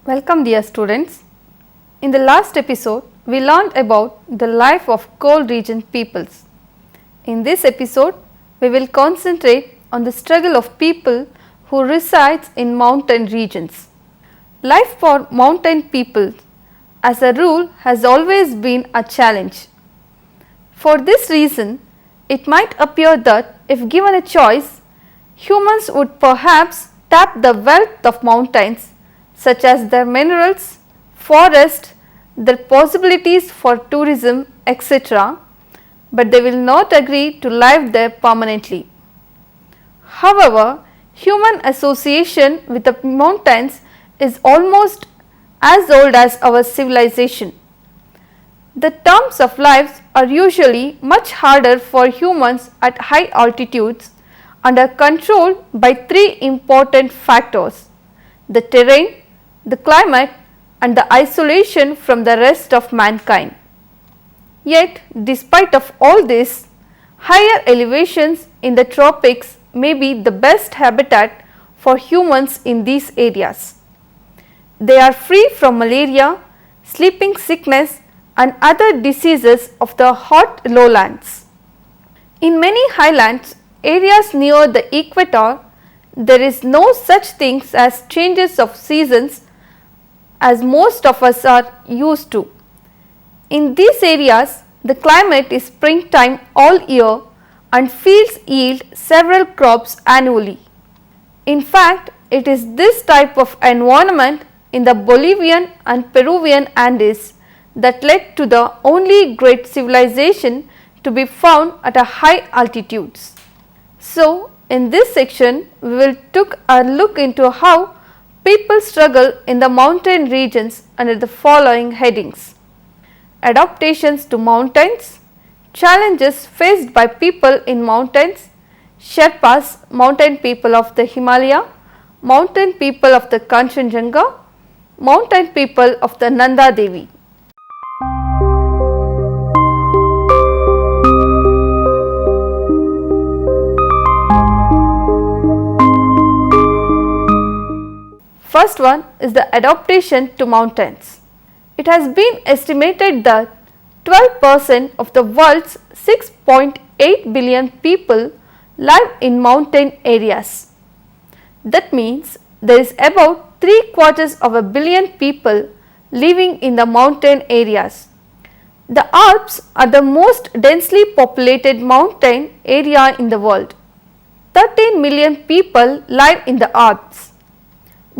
Welcome dear students. In the last episode, we learned about the life of cold region peoples. In this episode, we will concentrate on the struggle of people who resides in mountain regions. Life for mountain people as a rule has always been a challenge. For this reason, it might appear that if given a choice, humans would perhaps tap the wealth of mountains such as their minerals, forest, their possibilities for tourism, etc., but they will not agree to live there permanently. However, human association with the mountains is almost as old as our civilization. The terms of life are usually much harder for humans at high altitudes and are controlled by three important factors: the terrain, the climate and the isolation from the rest of mankind. Yet, despite of all this, higher elevations in the tropics may be the best habitat for humans in these areas. They are free from malaria, sleeping sickness and other diseases of the hot lowlands. In many highlands areas near the equator, there is no such things as changes of seasons as most of us are used to. In these areas, the climate is springtime all year and fields yield several crops annually. In fact, it is this type of environment in the Bolivian and Peruvian Andes that led to the only great civilization to be found at a high altitudes. So, in this section, we will take a look into how people struggle in the mountain regions under the following headings: adaptations to mountains, challenges faced by people in mountains, Sherpas, mountain people of the Himalaya, mountain people of the Kanchenjunga, mountain people of the Nanda Devi. First one is the adaptation to mountains. It has been estimated that 12% of the world's 6.8 billion people live in mountain areas. That means there is about 3/4 of a billion people living in the mountain areas. The Alps are the most densely populated mountain area in the world. 13 million people live in the Alps.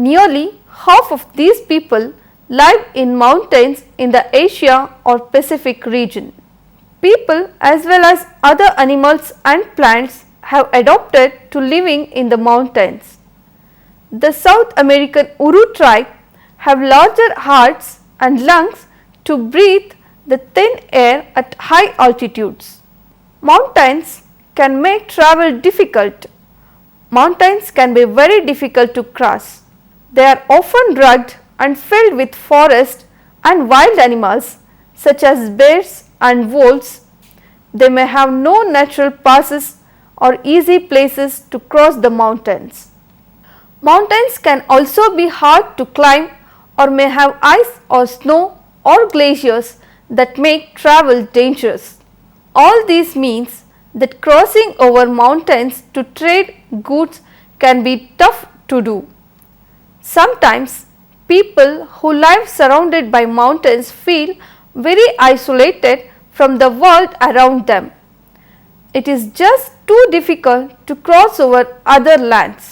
Nearly half of these people live in mountains in the Asia or Pacific region. People as well as other animals and plants have adopted to living in the mountains. The South American Uru tribe have larger hearts and lungs to breathe the thin air at high altitudes. Mountains can make travel difficult. Mountains can be very difficult to cross. They are often rugged and filled with forest and wild animals such as bears and wolves. They may have no natural passes or easy places to cross the mountains. Mountains can also be hard to climb or may have ice or snow or glaciers that make travel dangerous. All this means that crossing over mountains to trade goods can be tough to do. Sometimes people who live surrounded by mountains feel very isolated from the world around them. It is just too difficult to cross over other lands.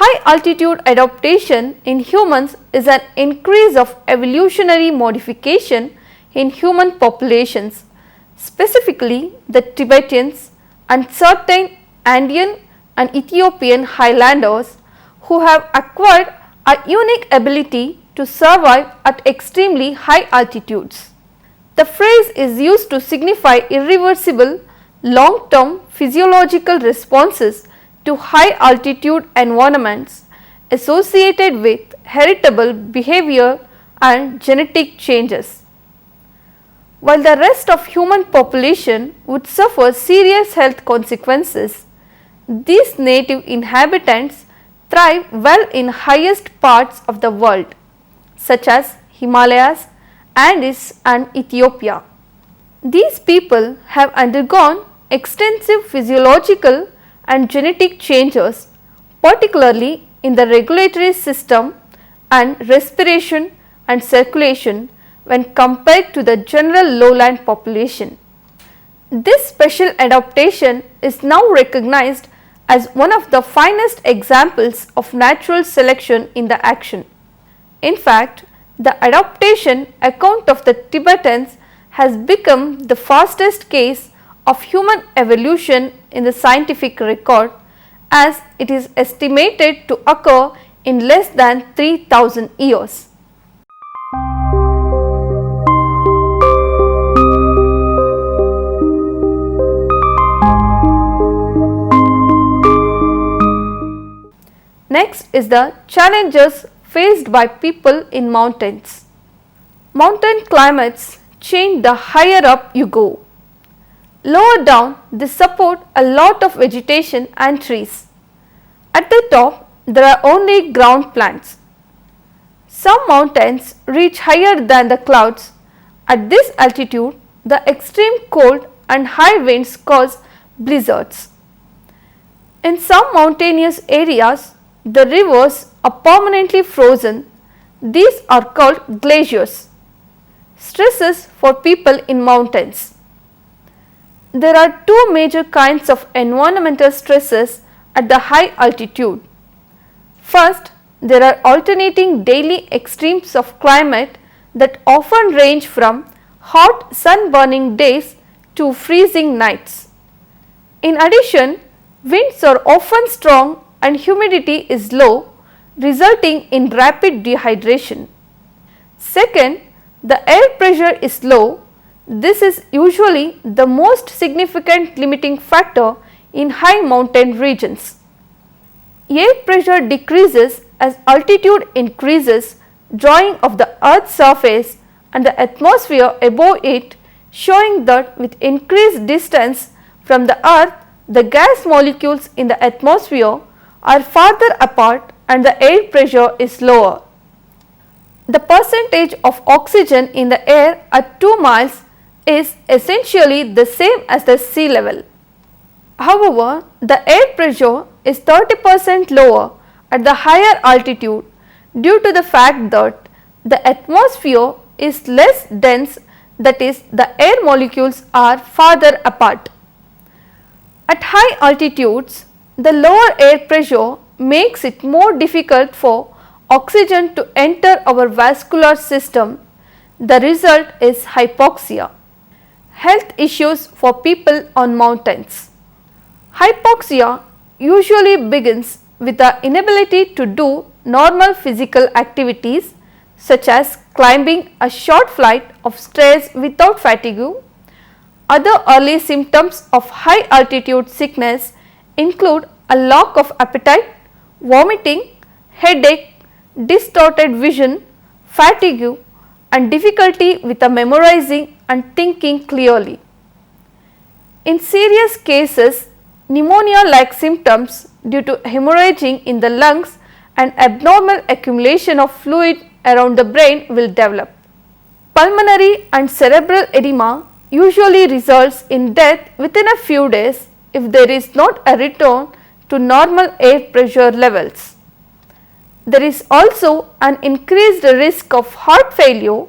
High altitude adaptation in humans is an increase of evolutionary modification in human populations, specifically the Tibetans and certain Andean and Ethiopian highlanders who have acquired a unique ability to survive at extremely high altitudes. The phrase is used to signify irreversible long-term physiological responses to high altitude environments associated with heritable behavior and genetic changes. While the rest of human population would suffer serious health consequences, these native inhabitants thrive well in highest parts of the world. such as Himalayas, Andes and Ethiopia. These people have undergone extensive physiological and genetic changes, particularly in the regulatory system and respiration and circulation when compared to the general lowland population. This special adaptation is now recognized as one of the finest examples of natural selection in the action. In fact, the adaptation account of the Tibetans has become the fastest case of human evolution in the scientific record, as it is estimated to occur in less than 3000 years. Next is the challenges faced by people in mountains. Mountain climates change the higher up you go. Lower down, they support a lot of vegetation and trees. At the top, there are only ground plants. Some mountains reach higher than the clouds. At this altitude, the extreme cold and high winds cause blizzards. In some mountainous areas, the rivers are permanently frozen. These are called glaciers. Stresses for people in mountains. There are two major kinds of environmental stresses at the high altitude. First, there are alternating daily extremes of climate that often range from hot sun-burning days to freezing nights. In addition, winds are often strong and humidity is low, resulting in rapid dehydration. Second, the air pressure is low. This is usually the most significant limiting factor in high mountain regions. Air pressure decreases as altitude increases, drawing of the Earth's surface and the atmosphere above it, showing that with increased distance from the Earth, the gas molecules in the atmosphere are farther apart and the air pressure is lower. The percentage of oxygen in the air at 2 miles is essentially the same as the sea level. However, the air pressure is 30% lower at the higher altitude due to the fact that the atmosphere is less dense, that is, the air molecules are farther apart. At high altitudes, the lower air pressure makes it more difficult for oxygen to enter our vascular system. The result is hypoxia. Health issues for people on mountains. Hypoxia usually begins with the inability to do normal physical activities such as climbing a short flight of stairs without fatigue. Other early symptoms of high altitude sickness include a lack of appetite, vomiting, headache, distorted vision, fatigue and difficulty with memorizing and thinking clearly. In serious cases, pneumonia-like symptoms due to hemorrhaging in the lungs and abnormal accumulation of fluid around the brain will develop. Pulmonary and cerebral edema usually results in death within a few days if there is not a return to normal air pressure levels. There is also an increased risk of heart failure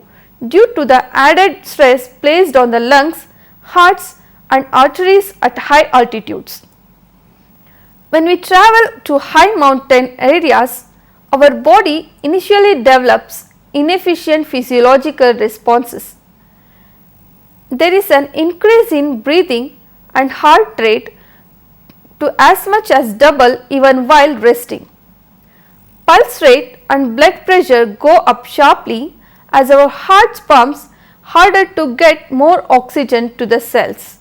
due to the added stress placed on the lungs, hearts and arteries at high altitudes. When we travel to high mountain areas, our body initially develops inefficient physiological responses. There is an increase in breathing and heart rate to as much as double even while resting. Pulse rate and blood pressure go up sharply as our heart pumps harder to get more oxygen to the cells.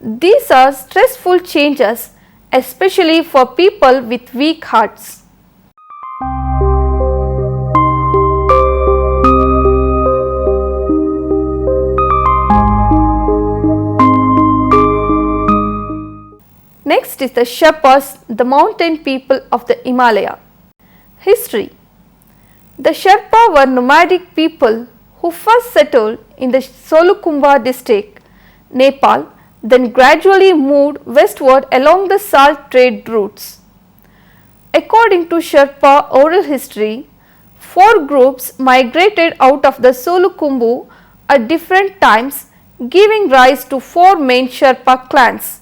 These are stressful changes, especially for people with weak hearts. Next is the Sherpas, the mountain people of the Himalaya. History. The Sherpa were nomadic people who first settled in the Solukhumba district, Nepal, then gradually moved westward along the salt trade routes. According to Sherpa oral history, 4 groups migrated out of the Solukhumbu at different times, giving rise to 4 main Sherpa clans: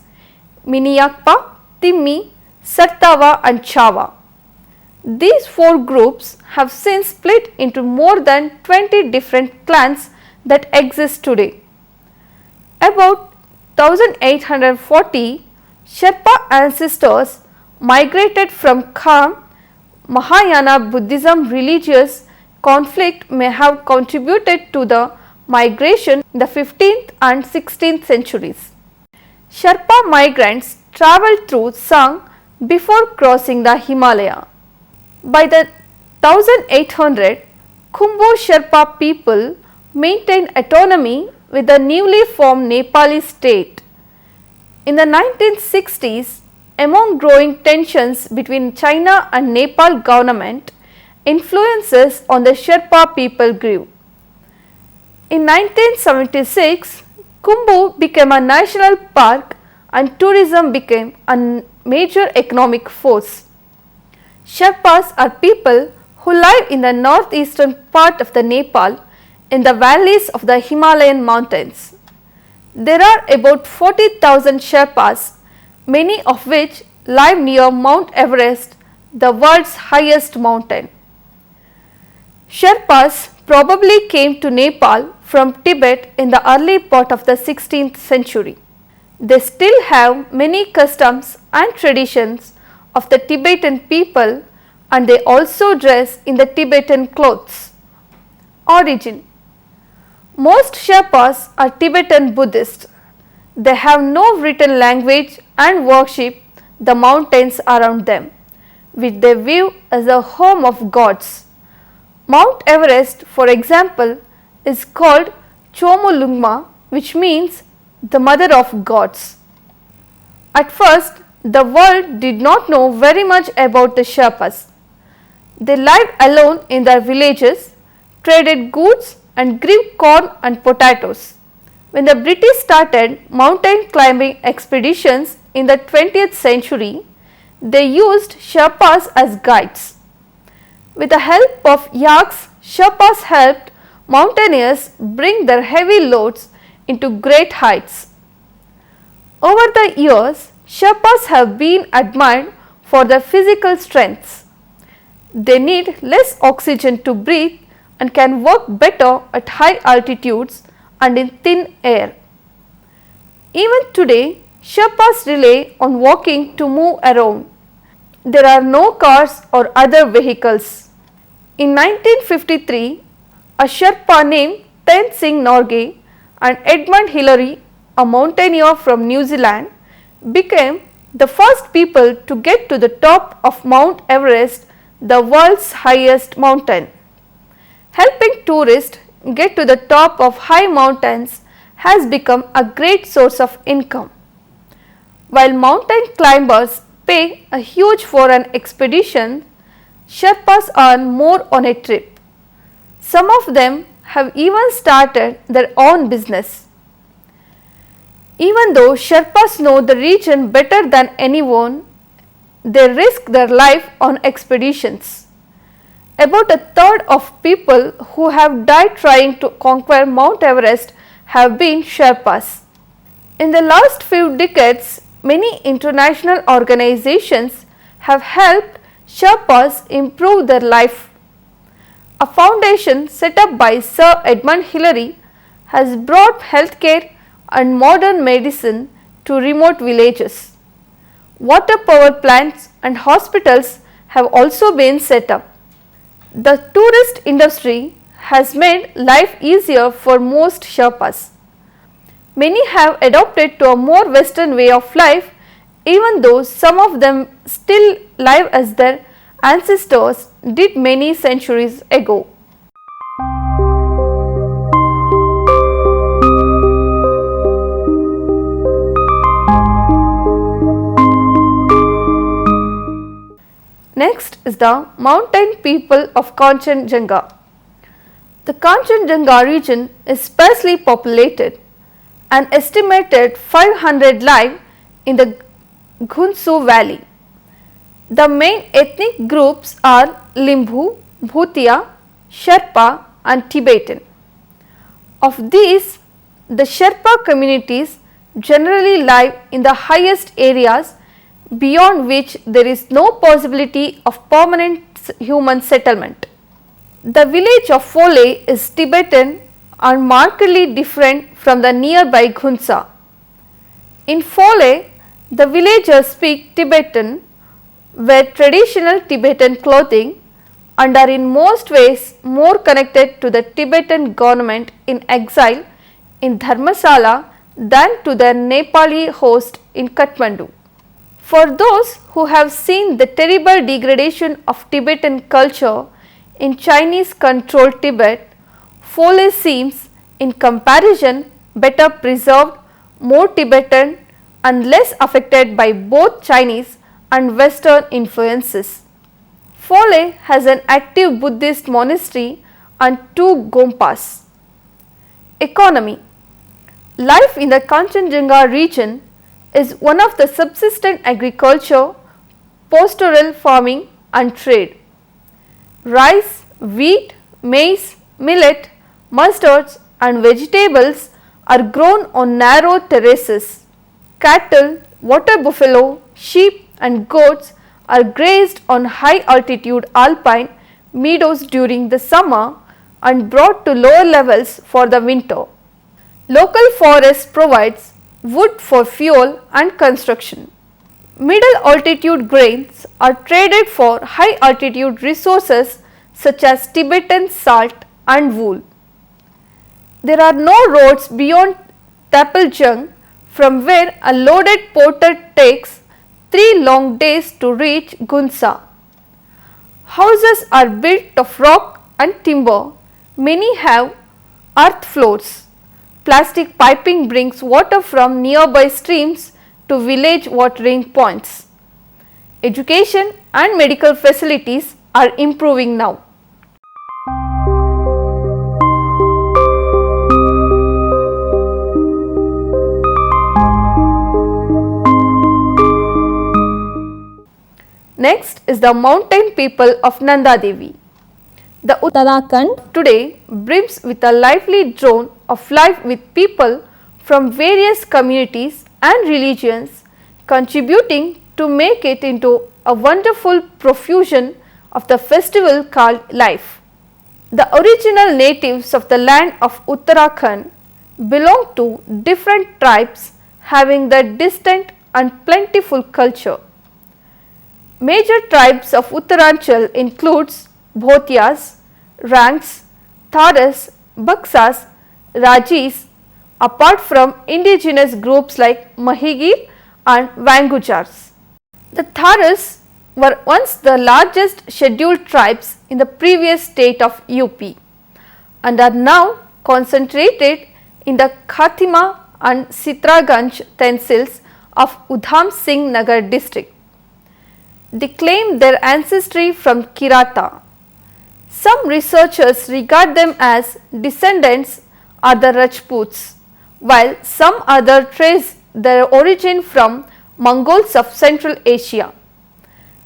Miniyakpa, Timmi, Sartava and Chava. These 4 groups have since split into more than 20 different clans that exist today. About 1840, Sherpa ancestors migrated from Kham. Mahayana Buddhism religious conflict may have contributed to the migration in the 15th and 16th centuries. Sherpa migrants travelled through Sang before crossing the Himalaya. By the 1800, Khumbu Sherpa people maintained autonomy with the newly formed Nepali state. In the 1960s, among growing tensions between China and Nepal government, influences on the Sherpa people grew. In 1976, Khumbu became a national park and tourism became a major economic force. Sherpas are people who live in the northeastern part of the Nepal in the valleys of the Himalayan mountains. There are about 40,000 Sherpas, many of which live near Mount Everest, the world's highest mountain. Sherpas probably came to Nepal from Tibet in the early part of the 16th century. They still have many customs and traditions of the Tibetan people, and they also dress in the Tibetan clothes. Origin: most Sherpas are Tibetan Buddhists. They have no written language and worship the mountains around them, which they view as a home of gods. Mount Everest, for example, is called Chomolungma, which means the mother of gods. At first, the world did not know very much about the Sherpas. They lived alone in their villages, traded goods and grew corn and potatoes. When the British started mountain climbing expeditions in the 20th century, they used Sherpas as guides. With the help of yaks, Sherpas helped mountaineers bring their heavy loads into great heights. Over the years, Sherpas have been admired for their physical strengths. They need less oxygen to breathe and can work better at high altitudes and in thin air. Even today, Sherpas rely on walking to move around. There are no cars or other vehicles. In 1953, a Sherpa named Ten Singh Norgay and Edmund Hillary, a mountaineer from New Zealand, became the first people to get to the top of Mount Everest, the world's highest mountain. Helping tourists get to the top of high mountains has become a great source of income. While mountain climbers pay a huge for an expedition, Sherpas earn more on a trip. Some of them have even started their own business. Even though Sherpas know the region better than anyone, they risk their life on expeditions. About a third of people who have died trying to conquer Mount Everest have been Sherpas. In the last few decades, many international organizations have helped Sherpas improve their life. A foundation set up by Sir Edmund Hillary has brought healthcare and modern medicine to remote villages. Water power plants and hospitals have also been set up. The tourist industry has made life easier for most Sherpas. Many have adopted to a more Western way of life, even though some of them still live as their ancestors did many centuries ago. Next is the mountain people of Kanchenjunga. The Kanchenjunga region is sparsely populated. An estimated 500 live in the Gunsu Valley. The main ethnic groups are Limbu, Bhutia, Sherpa and Tibetan. Of these, the Sherpa communities generally live in the highest areas beyond which there is no possibility of permanent human settlement. The village of Fole is Tibetan and markedly different from the nearby Gunsa. In Fole, the villagers speak Tibetan, wear traditional Tibetan clothing and are in most ways more connected to the Tibetan government in exile in Dharmasala than to their Nepali host in Kathmandu. For those who have seen the terrible degradation of Tibetan culture in Chinese controlled Tibet, Fole seems in comparison better preserved, more Tibetan and less affected by both Chinese and Western influences. Fole has an active Buddhist monastery and 2 gompas. Economy. Life in the Kanchenjunga region is one of the subsistence agriculture, pastoral farming and trade. Rice, wheat, maize, millet, mustards and vegetables are grown on narrow terraces. Cattle, water buffalo, sheep and goats are grazed on high altitude alpine meadows during the summer and brought to lower levels for the winter. Local forest provides wood for fuel and construction. Middle altitude grains are traded for high altitude resources such as Tibetan salt and wool. There are no roads beyond Tapaljung, from where a loaded porter takes 3 long days to reach Gunsa. Houses are built of rock and timber. Many have earth floors. Plastic piping brings water from nearby streams to village watering points. Education and medical facilities are improving now. Next is the mountain people of Nanda Devi. The Uttarakhand today brims with a lively drone of life with people from various communities and religions contributing to make it into a wonderful profusion of the festival called life. The original natives of the land of Uttarakhand belong to different tribes having the distant and plentiful culture. Major tribes of Uttaranchal includes Bhotias, Rangs, Tharas, Baksas, Rajis, apart from indigenous groups like Mahigir and Vangujars. The Tharas were once the largest scheduled tribes in the previous state of UP and are now concentrated in the Khatima and Sitraganj tehsils of Udham Singh Nagar district. They claim their ancestry from Kirata. Some researchers regard them as descendants of the Rajputs, while some others trace their origin from Mongols of Central Asia.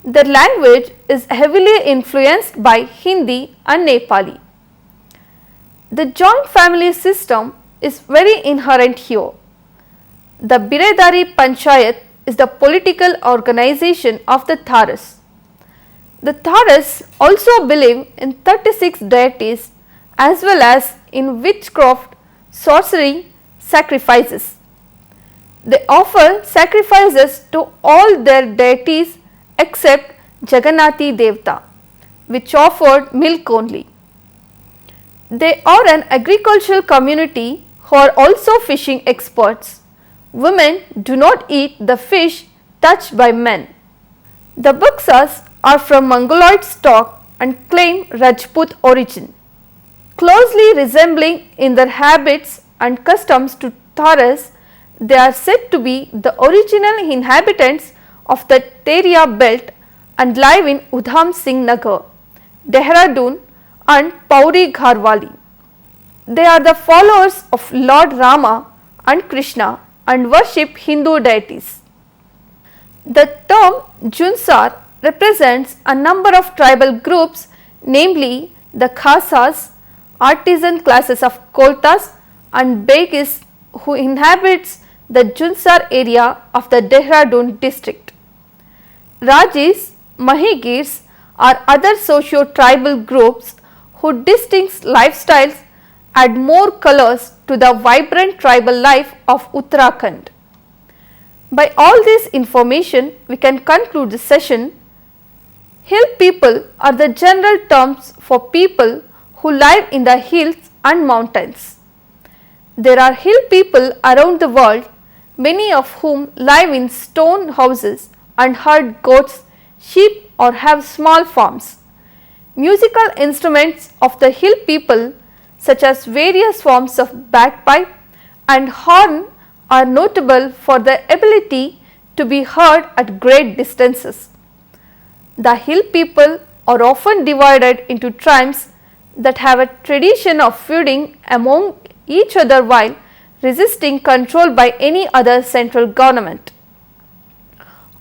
Their language is heavily influenced by Hindi and Nepali. The joint family system is very inherent here. The Biredari Panchayat is the political organization of the Tharas. The Tharas also believe in 36 deities as well as in witchcraft, sorcery, sacrifices. They offer sacrifices to all their deities except Jagannathi Devta, which offered milk only. They are an agricultural community who are also fishing experts. Women do not eat the fish touched by men. The Baksas are from Mongoloid stock and claim Rajput origin. Closely resembling in their habits and customs to Tharas, they are said to be the original inhabitants of the Teria belt and live in Udham Singh Nagar, Dehradun and Pauri Gharwali. They are the followers of Lord Rama and Krishna and worship Hindu deities. The term Junsar represents a number of tribal groups, namely the Khasas, artisan classes of Koltas and Begis who inhabits the Junsar area of the Dehradun district. Rajis, Mahigirs are other socio-tribal groups whose distinct lifestyles add more colors to the vibrant tribal life of Uttarakhand. By all this information, we can conclude the session. Hill people are the general terms for people who live in the hills and mountains. There are hill people around the world, many of whom live in stone houses and herd goats, sheep or have small farms. Musical instruments of the hill people such as various forms of bagpipe and horn are notable for their ability to be heard at great distances. The hill people are often divided into tribes that have a tradition of feuding among each other while resisting control by any other central government.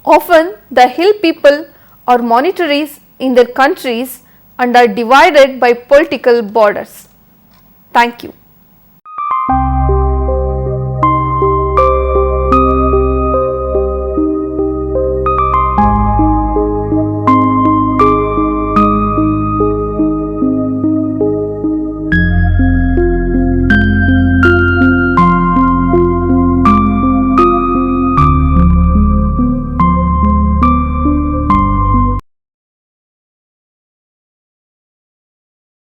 Often the hill people are monarchies in their countries and are divided by political borders. Thank you.